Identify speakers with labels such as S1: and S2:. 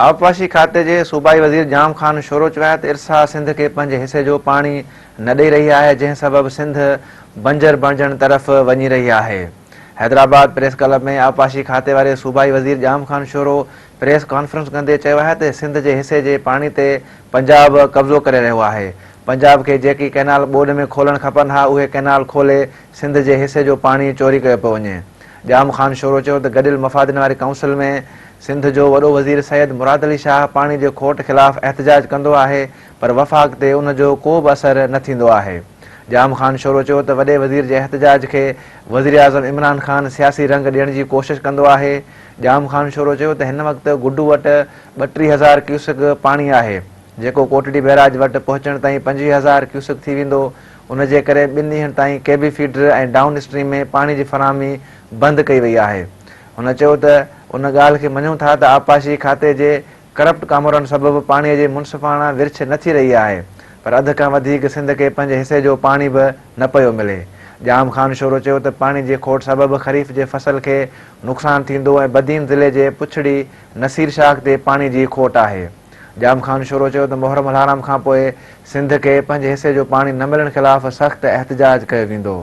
S1: आबपाशी खाते जे सूबाई वज़ीर जाम ख़ान शोरो चयो आहे त इरसा सिंध खे पंहिंजे हिसे जो पाणी न ॾेई रही आहे, जंहिं सबबि सिंध बंजर बणजण तरफ़ वञी रही आहे। हैदराबाद प्रेस क्लब में आबपाशी खाते वारे सूबाई वज़ीर जाम ख़ान शोरो प्रेस कॉन्फ्रेंस कंदे चयो आहे त सिंध जे हिसे जे पाणी ते पंजाब कब्ज़ो करे रहियो आहे। पंजाब खे जेकी कैनाल ॿोॾ में खोलणु खपनि हा, उहे कैनाल खोले सिंध जे हिसे जो पाणी चोरी कयो पियो वञे। जाम ख़ान शोरो चयो त गॾियल मफ़ादनि वारी काउंसिल में सिंध जो वॾो वज़ीर सैयद मुराद अली शाह पाणी जे खोट ख़िलाफ़ एहतजाज कंदो आहे, पर वफ़ाक़ ते उन जो को बि असरु न थींदो आहे। जाम ख़ान शोरो चयो त वॾे वज़ीर जे एहतजाज खे वज़ीर आज़म इमरान ख़ान सियासी रंग ॾियण जी कोशिशि कंदो आहे। जाम ख़ान शोरो चयो त हिन वक़्तु गुडू वटि 32,000 क्यूसेक पाणी आहे, जेको कोटड़ी बैराज वटि पहुचण ताईं 25,000 क्यूसेक थी वेंदो। उन जे करे 2 ॾींहनि ताईं केबी फीडर ऐं डाउन स्ट्रीम में पाणी जी फरहमी बंदि कई वई आहे। हुन चयो त उन ॻाल्हि खे मञूं था त आबपाशी खाते जे करप्ट कामरनि सबबि पाणीअ जी मुनसिफ़ाणा विर्छ न थी रही आहे, पर अध खां वधीक सिंध खे पंहिंजे हिसे जो पाणी बि न पियो मिले। जाम ख़ान शोरो चयो त पाणी जी खोट सबबि ख़रीफ़ जे फसल खे नुक़सानु थींदो ऐं बदीन ज़िले जे पुछड़ी नसीर शाख ते पाणी जी खोट आहे। जाम ख़ान शोरो चयो त मुहर्रम अल हराम खां पोइ सिंध खे पंहिंजे हिसे जो पाणी न मिलण ख़िलाफ़ सख़्तु एहतजाज कयो वेंदो।